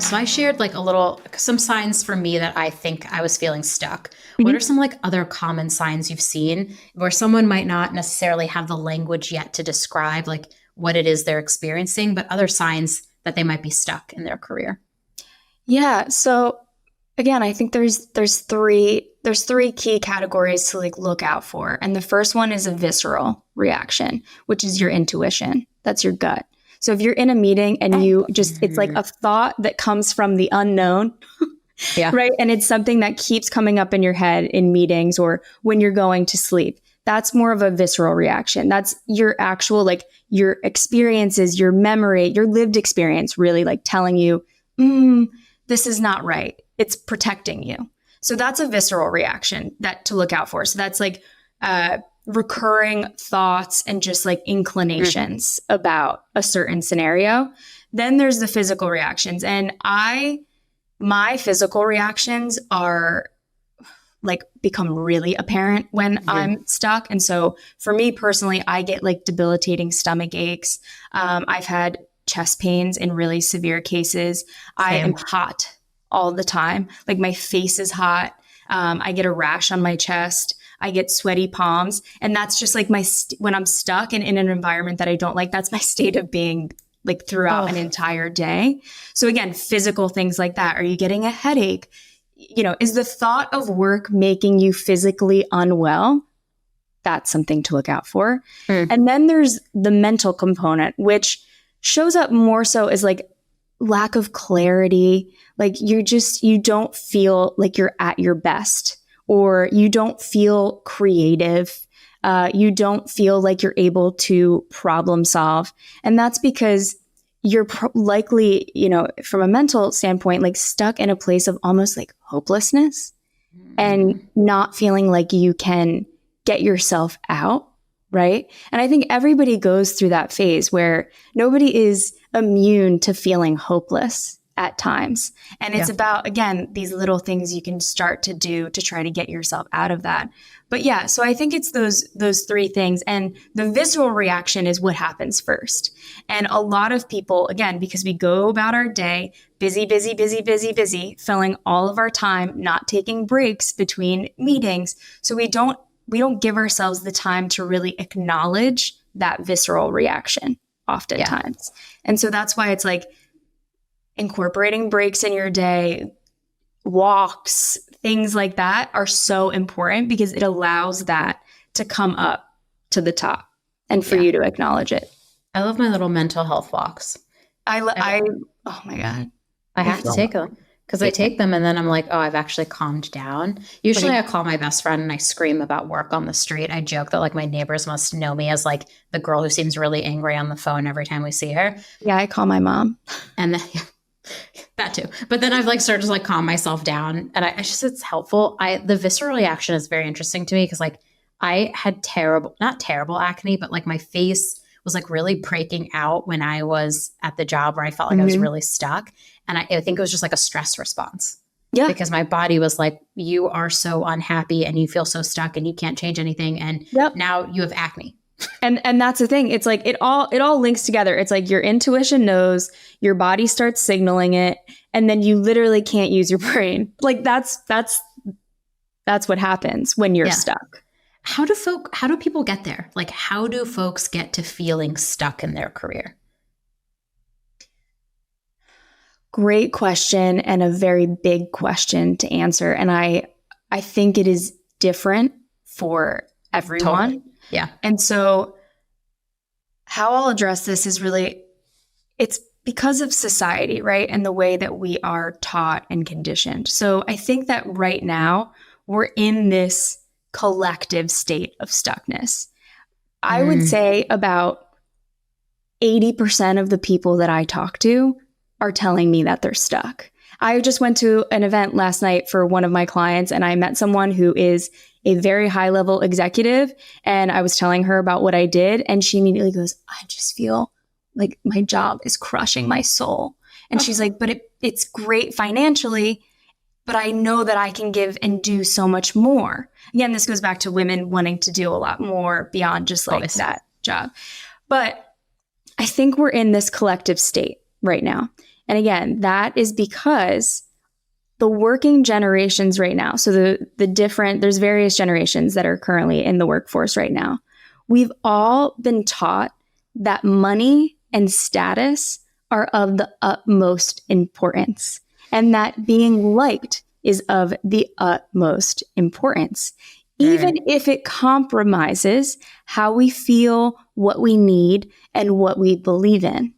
So I shared like some signs for me that I think I was feeling stuck. What are Mhm. some like other common signs you've seen where someone might not necessarily have the language yet to describe like what it is they're experiencing, but other signs that they might be stuck in their career? Yeah. So again, I think there's three key categories to like look out for. And the first one is a visceral reaction, which is your intuition. That's your gut. So if you're in a meeting and it's like Mhm. a thought that comes from the unknown, Yeah. right? And it's something that keeps coming up in your head in meetings or when you're going to sleep. That's more of a visceral reaction. That's your actual, like your experiences, your memory, your lived experience really like telling you, this is not right. It's protecting you. So that's a visceral reaction that to look out for. So that's like recurring thoughts and just like inclinations about a certain scenario. Then there's the physical reactions. And my physical reactions are like become really apparent when I'm stuck. And so for me personally, I get like debilitating stomach aches. I've had chest pains in really severe cases. I am Same. hot all the time. Like my face is hot. I get a rash on my chest. I get sweaty palms. And that's just like when I'm stuck and in an environment that I don't like, that's my state of being like throughout an Oh, entire day. So again, physical things like that. Are you getting a headache? Is the thought of work making you physically unwell? That's something to look out for. mm, And then there's the mental component, which shows up more so as like lack of clarity. Like you don't feel like you're at your best, or you don't feel creative. You don't feel like you're able to problem solve. And that's because you're likely, from a mental standpoint, like stuck in a place of almost like hopelessness and mm, not feeling like you can get yourself out. Right. And I think everybody goes through that phase where nobody is immune to feeling hopeless at times. And it's yeah. about, again, these little things you can start to do to try to get yourself out of that. But yeah, so I think it's those three things. And the visceral reaction is what happens first. And a lot of people, again, because we go about our day busy, busy, busy, busy, busy, filling all of our time, not taking breaks between meetings. So we don't give ourselves the time to really acknowledge that visceral reaction Yeah. oftentimes. And so that's why it's like incorporating breaks in your day, walks, things like that are so important because it allows that to come up to the top and for Yeah. you to acknowledge it. I love my little mental health walks. I oh my God. I I have to feel take them because I take them and then I'm like, oh, I've actually calmed down. Usually I call my best friend and I scream about work on the street. I joke that like my neighbors must know me as like the girl who seems really angry on the phone every time we see her. yeah, I call my mom. And then that too. But then I've like started to like calm myself down and it's helpful. The visceral reaction is very interesting to me because like I had not terrible acne, but like my face was like really breaking out when I was at the job where I felt like I was Mhm. really stuck. And I think it was just like a stress response Yeah. because my body was like, you are so unhappy and you feel so stuck and you can't change anything. And Yep. now you have acne. And that's the thing. It's like it all links together. It's like your intuition knows, your body starts signaling it, and then you literally can't use your brain. Like that's what happens when you're Yeah. stuck. How do people get there? Like, how do folks get to feeling stuck in their career? Great question and a very big question to answer. And I think it is different for everyone. Totally. Yeah. And so how I'll address this is really, it's because of society, right? And the way that we are taught and conditioned. So I think that right now we're in this collective state of stuckness. I would say about 80% of the people that I talk to are telling me that they're stuck. I just went to an event last night for one of my clients and I met someone who is a very high level executive. And I was telling her about what I did. And she immediately goes, I just feel like my job is crushing my soul. And she's like, but it's great financially, but I know that I can give and do so much more. Again, this goes back to women wanting to do a lot more beyond just like Obviously. that job. But I think we're in this collective state right now. And again, that is because the working generations right now, so there's various generations that are currently in the workforce right now. We've all been taught that money and status are of the utmost importance, and that being liked is of the utmost importance, even if it compromises how we feel, what we need, and what we believe in.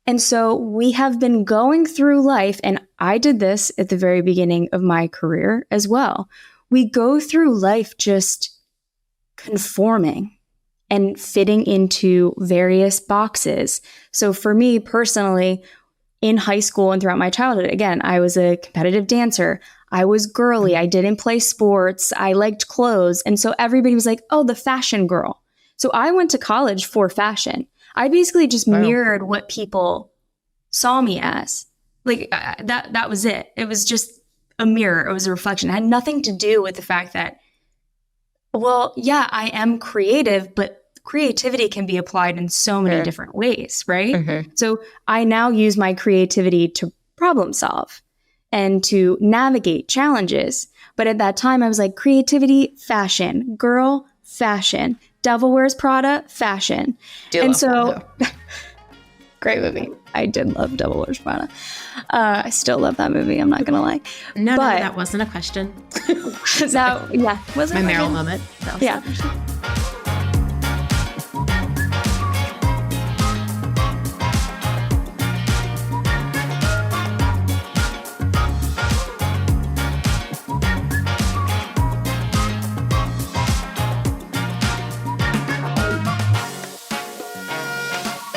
And so we have been going through life, and I did this at the very beginning of my career as well. We go through life just conforming and fitting into various boxes. So for me personally, in high school and throughout my childhood, again, I was a competitive dancer. I was girly. I didn't play sports. I liked clothes. And so everybody was like, oh, the fashion girl. So I went to college for fashion. I basically just mirrored what people saw me as. Like that was it. It was just a mirror. It was a reflection. It had nothing to do with the fact that, well, yeah, I am creative, but creativity can be applied in so many different ways, right? So I now use my creativity to problem solve and to navigate challenges. But at that time, I was like, creativity, fashion, girl, fashion, Devil Wears Prada, fashion. And so, great movie. I did love Devil Wears Prada. I still love that movie. I'm not going to lie. No, that wasn't a question. Wasn't my Meryl moment. Yeah.